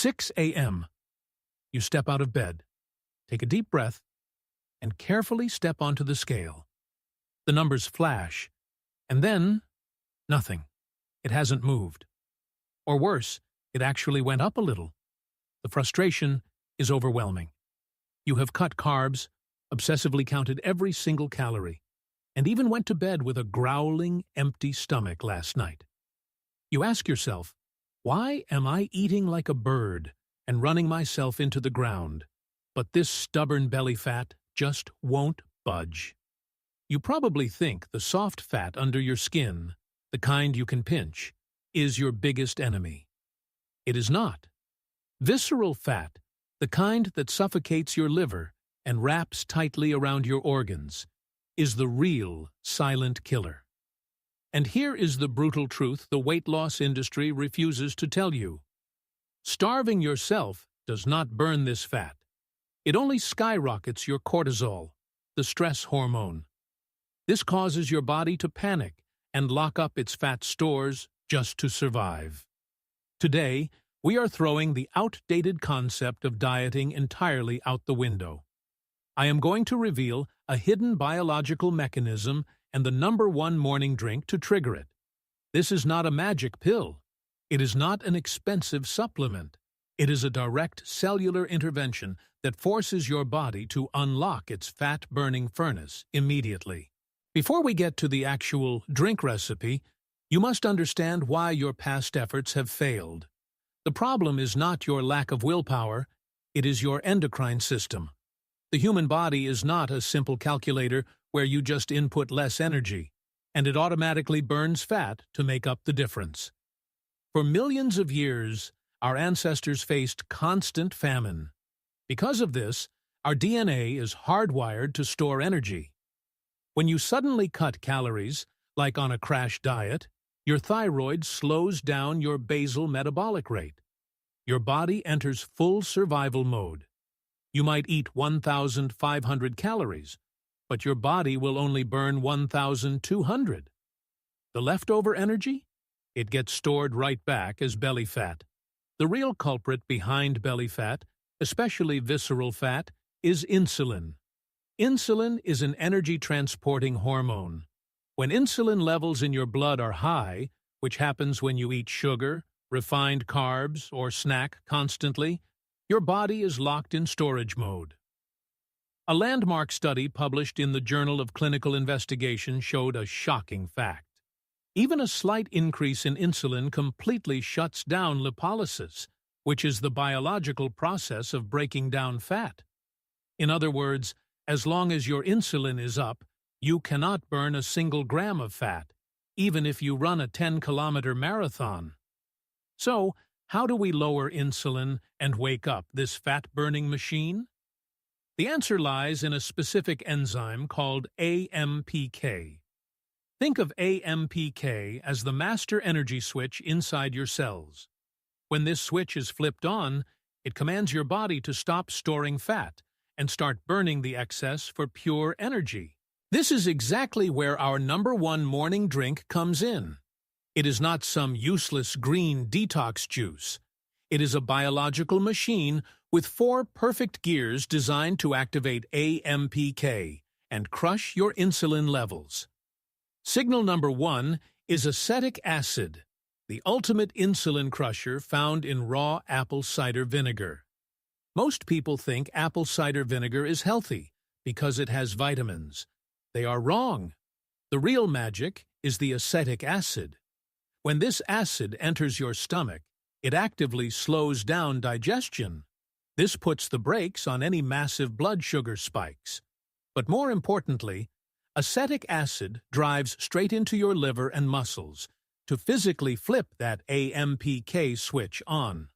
6 a.m. You step out of bed, take a deep breath, and carefully step onto the scale. The numbers flash, and then nothing. It hasn't moved. Or worse, it actually went up a little. The frustration is overwhelming. You have cut carbs, obsessively counted every single calorie, and even went to bed with a growling, empty stomach last night. You ask yourself, why am I eating like a bird and running myself into the ground, but this stubborn belly fat just won't budge? You probably think the soft fat under your skin, the kind you can pinch, is your biggest enemy. It is not. Visceral fat, the kind that suffocates your liver and wraps tightly around your organs, is the real silent killer. And here is the brutal truth the weight loss industry refuses to tell you. Starving yourself does not burn this fat. It only skyrockets your cortisol, the stress hormone. This causes your body to panic and lock up its fat stores just to survive. Today, we are throwing the outdated concept of dieting entirely out the window. I am going to reveal a hidden biological mechanism and the #1 morning drink to trigger it. This is not a magic pill. It is not an expensive supplement. It is a direct cellular intervention that forces your body to unlock its fat-burning furnace immediately. Before we get to the actual drink recipe, you must understand why your past efforts have failed. The problem is not your lack of willpower, it is your endocrine system. The human body is not a simple calculator where you just input less energy, and it automatically burns fat to make up the difference. For millions of years, our ancestors faced constant famine. Because of this, our DNA is hardwired to store energy. When you suddenly cut calories, like on a crash diet, your thyroid slows down your basal metabolic rate. Your body enters full survival mode. You might eat 1,500 calories, but your body will only burn 1,200. The leftover energy? It gets stored right back as belly fat. The real culprit behind belly fat, especially visceral fat, is insulin. Insulin is an energy-transporting hormone. When insulin levels in your blood are high, which happens when you eat sugar, refined carbs, or snack constantly, your body is locked in storage mode. A landmark study published in the Journal of Clinical Investigation showed a shocking fact. Even a slight increase in insulin completely shuts down lipolysis, which is the biological process of breaking down fat. In other words, as long as your insulin is up, you cannot burn a single gram of fat, even if you run a 10-kilometer marathon. So, how do we lower insulin and wake up this fat-burning machine? The answer lies in a specific enzyme called AMPK. Think of AMPK as the master energy switch inside your cells. When this switch is flipped on, it commands your body to stop storing fat and start burning the excess for pure energy. This is exactly where our #1 morning drink comes in. It is not some useless green detox juice. It is a biological machine with 4 perfect gears designed to activate AMPK and crush your insulin levels. Signal #1 is acetic acid, the ultimate insulin crusher found in raw apple cider vinegar. Most people think apple cider vinegar is healthy because it has vitamins. They are wrong. The real magic is the acetic acid. When this acid enters your stomach, it actively slows down digestion. This puts the brakes on any massive blood sugar spikes. But more importantly, acetic acid drives straight into your liver and muscles to physically flip that AMPK switch on.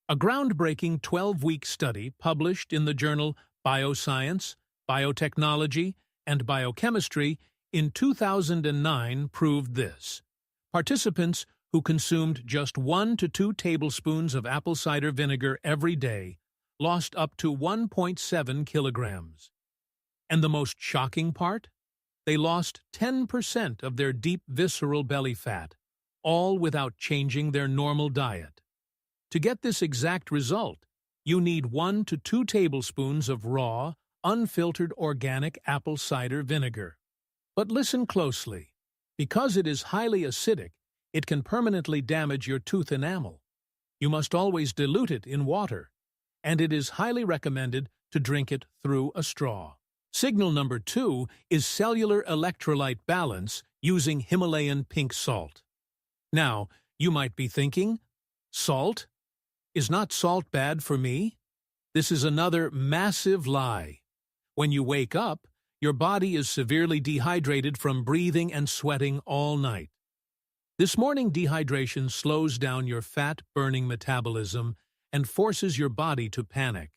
A groundbreaking 12-week study published in the journal Bioscience, Biotechnology, and Biochemistry in 2009 proved this. Participants who consumed just 1 to 2 tablespoons of apple cider vinegar every day lost up to 1.7 kilograms. And the most shocking part? They lost 10% of their deep visceral belly fat, all without changing their normal diet. To get this exact result, you need 1 to 2 tablespoons of raw, unfiltered organic apple cider vinegar. But listen closely. Because it is highly acidic, it can permanently damage your tooth enamel. You must always dilute it in water, and it is highly recommended to drink it through a straw. Signal number 2 is cellular electrolyte balance using Himalayan Pink Salt. Now, you might be thinking, salt? Is not salt bad for me? This is another massive lie. When you wake up, your body is severely dehydrated from breathing and sweating all night. This morning dehydration slows down your fat-burning metabolism and forces your body to panic.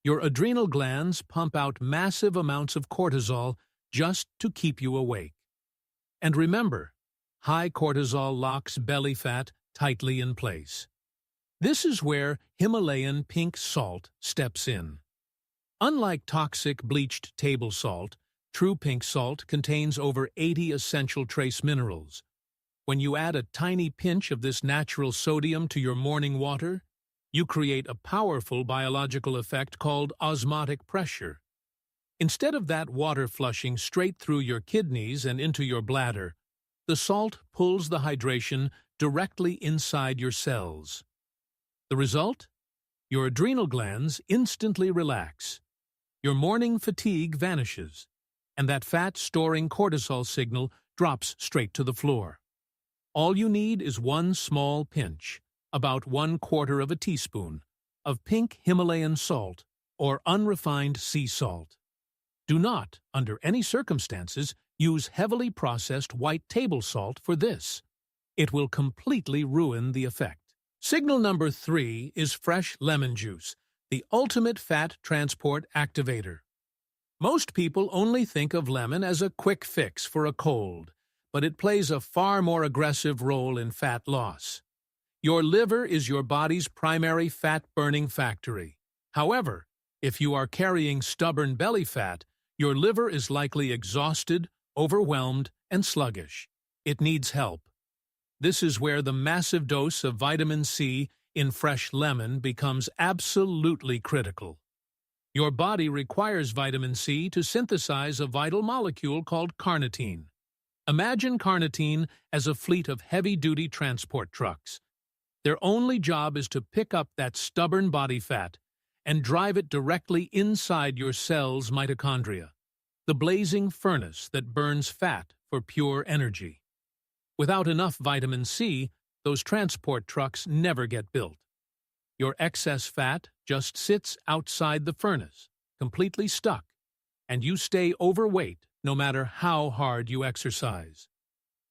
Your adrenal glands pump out massive amounts of cortisol just to keep you awake. And remember, high cortisol locks belly fat tightly in place. This is where Himalayan Pink Salt steps in. Unlike toxic bleached table salt, true pink salt contains over 80 essential trace minerals. When you add a tiny pinch of this natural sodium to your morning water, you create a powerful biological effect called osmotic pressure. Instead of that water flushing straight through your kidneys and into your bladder, the salt pulls the hydration directly inside your cells. The result? Your adrenal glands instantly relax. Your morning fatigue vanishes, and that fat-storing cortisol signal drops straight to the floor. All you need is one small pinch, about 1/4 of a teaspoon, of pink Himalayan salt or unrefined sea salt. Do not, under any circumstances, use heavily processed white table salt for this. It will completely ruin the effect. Signal number 3 is fresh lemon juice, the ultimate fat transport activator. Most people only think of lemon as a quick fix for a cold, but it plays a far more aggressive role in fat loss. Your liver is your body's primary fat-burning factory. However, if you are carrying stubborn belly fat, your liver is likely exhausted, overwhelmed, and sluggish. It needs help. This is where the massive dose of vitamin C in fresh lemon becomes absolutely critical. Your body requires vitamin C to synthesize a vital molecule called carnitine. Imagine carnitine as a fleet of heavy-duty transport trucks. Their only job is to pick up that stubborn body fat and drive it directly inside your cell's mitochondria, the blazing furnace that burns fat for pure energy. Without enough vitamin C, those transport trucks never get built. Your excess fat just sits outside the furnace, completely stuck, and you stay overweight no matter how hard you exercise.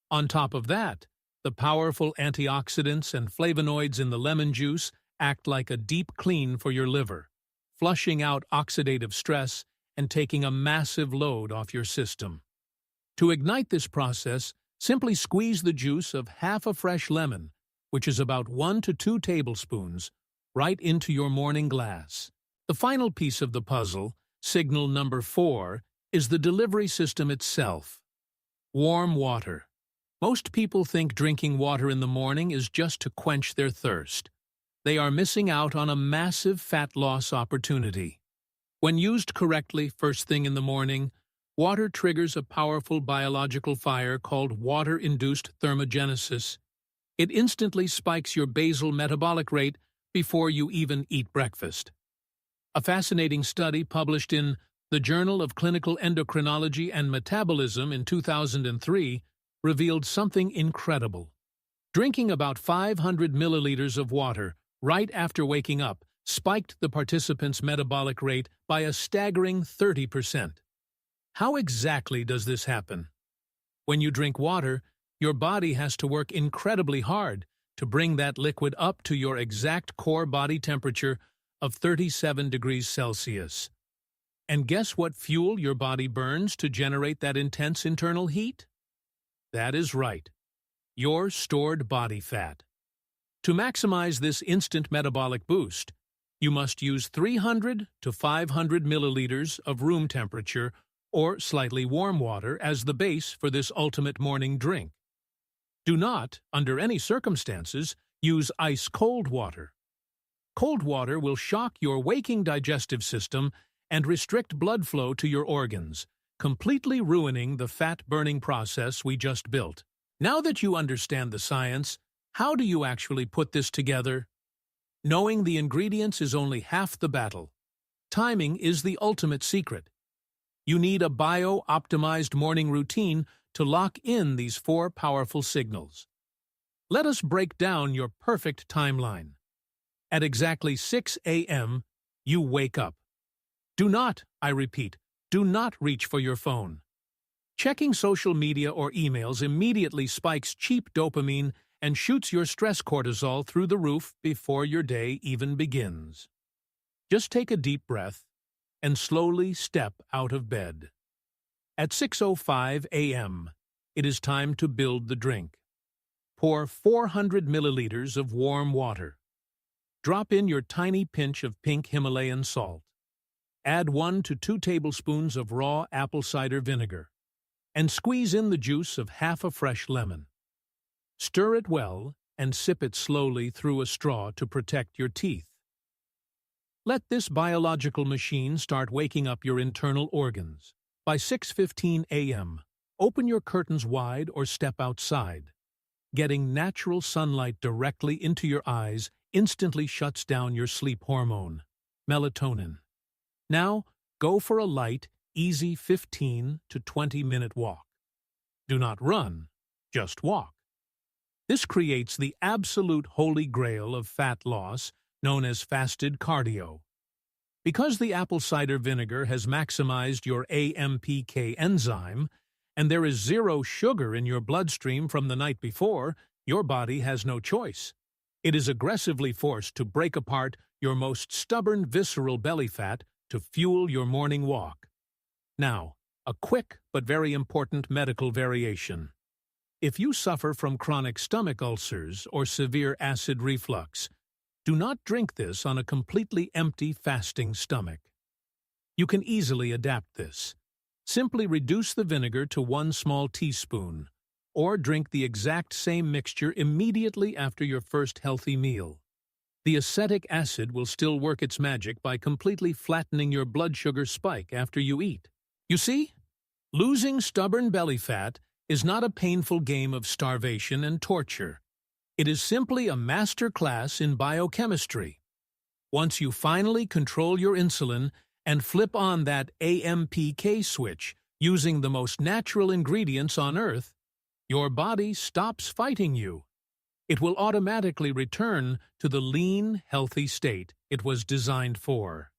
On top of that, the powerful antioxidants and flavonoids in the lemon juice act like a deep clean for your liver, flushing out oxidative stress and taking a massive load off your system. To ignite this process, simply squeeze the juice of half a fresh lemon, which is about 1 to 2 tablespoons, right into your morning glass. The final piece of the puzzle, signal number 4, is the delivery system itself. Warm water. Most people think drinking water in the morning is just to quench their thirst. They are missing out on a massive fat loss opportunity. When used correctly first thing in the morning, water triggers a powerful biological fire called water-induced thermogenesis. It instantly spikes your basal metabolic rate before you even eat breakfast. A fascinating study published in the Journal of Clinical Endocrinology and Metabolism in 2003 revealed something incredible. Drinking about 500 milliliters of water right after waking up spiked the participants' metabolic rate by a staggering 30%. How exactly does this happen? When you drink water, your body has to work incredibly hard to bring that liquid up to your exact core body temperature of 37 degrees Celsius. And guess what fuel your body burns to generate that intense internal heat? That is right, your stored body fat. To maximize this instant metabolic boost, you must use 300 to 500 milliliters of room temperature or slightly warm water as the base for this ultimate morning drink. Do not, under any circumstances, Use ice-cold water. Cold water will shock your waking digestive system and restrict blood flow to your organs, completely ruining the fat-burning process we just built. Now that you understand the science, how do you actually put this together? Knowing the ingredients is only half the battle. Timing is the ultimate secret. You need a bio-optimized morning routine to lock in these 4 powerful signals. Let us break down your perfect timeline. At exactly 6 a.m., you wake up. Do not, I repeat, do not reach for your phone. Checking social media or emails immediately spikes cheap dopamine and shoots your stress cortisol through the roof before your day even begins. Just take a deep breath and slowly step out of bed. At 6:05 a.m., it is time to build the drink. Pour 400 milliliters of warm water. Drop in your tiny pinch of pink Himalayan salt. Add 1 to 2 tablespoons of raw apple cider vinegar, and squeeze in the juice of half a fresh lemon. Stir it well and sip it slowly through a straw to protect your teeth. Let this biological machine start waking up your internal organs. By 6:15 a.m., open your curtains wide or step outside. Getting natural sunlight directly into your eyes instantly shuts down your sleep hormone, melatonin. Now, go for a light, easy 15 to 20-minute walk. Do not run, just walk. This creates the absolute holy grail of fat loss, known as fasted cardio. Because the apple cider vinegar has maximized your AMPK enzyme, and there is 0 sugar in your bloodstream from the night before, your body has no choice. It is aggressively forced to break apart your most stubborn visceral belly fat to fuel your morning walk. Now, a quick but very important medical variation. If you suffer from chronic stomach ulcers or severe acid reflux, do not drink this on a completely empty fasting stomach. You can easily adapt this. Simply reduce the vinegar to 1 small teaspoon, or drink the exact same mixture immediately after your first healthy meal. The acetic acid will still work its magic by completely flattening your blood sugar spike after you eat. You see, losing stubborn belly fat is not a painful game of starvation and torture. It is simply a master class in biochemistry. Once you finally control your insulin and flip on that AMPK switch using the most natural ingredients on Earth, your body stops fighting you. It will automatically return to the lean, healthy state it was designed for.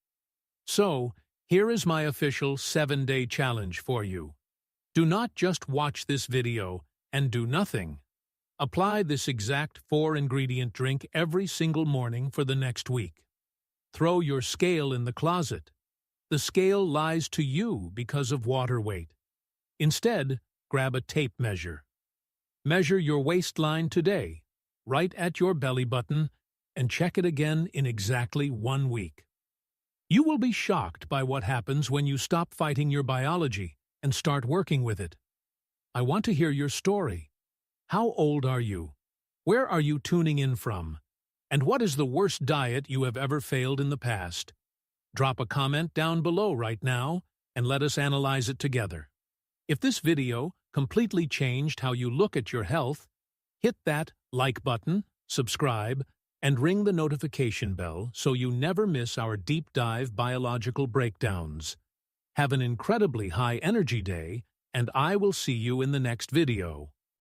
So, here is my official 7-day challenge for you. Do not just watch this video and do nothing. Apply this exact 4-ingredient drink every single morning for the next week. Throw your scale in the closet. The scale lies to you because of water weight. Instead, grab a tape measure. Measure your waistline today, right at your belly button, and check it again in exactly 1 week. You will be shocked by what happens when you stop fighting your biology and start working with it. I want to hear your story. How old are you? Where are you tuning in from? And what is the worst diet you have ever failed in the past? Drop a comment down below right now and let us analyze it together. If this video completely changed how you look at your health, hit that like button, subscribe, and ring the notification bell so you never miss our deep dive biological breakdowns. Have an incredibly high energy day, and I will see you in the next video.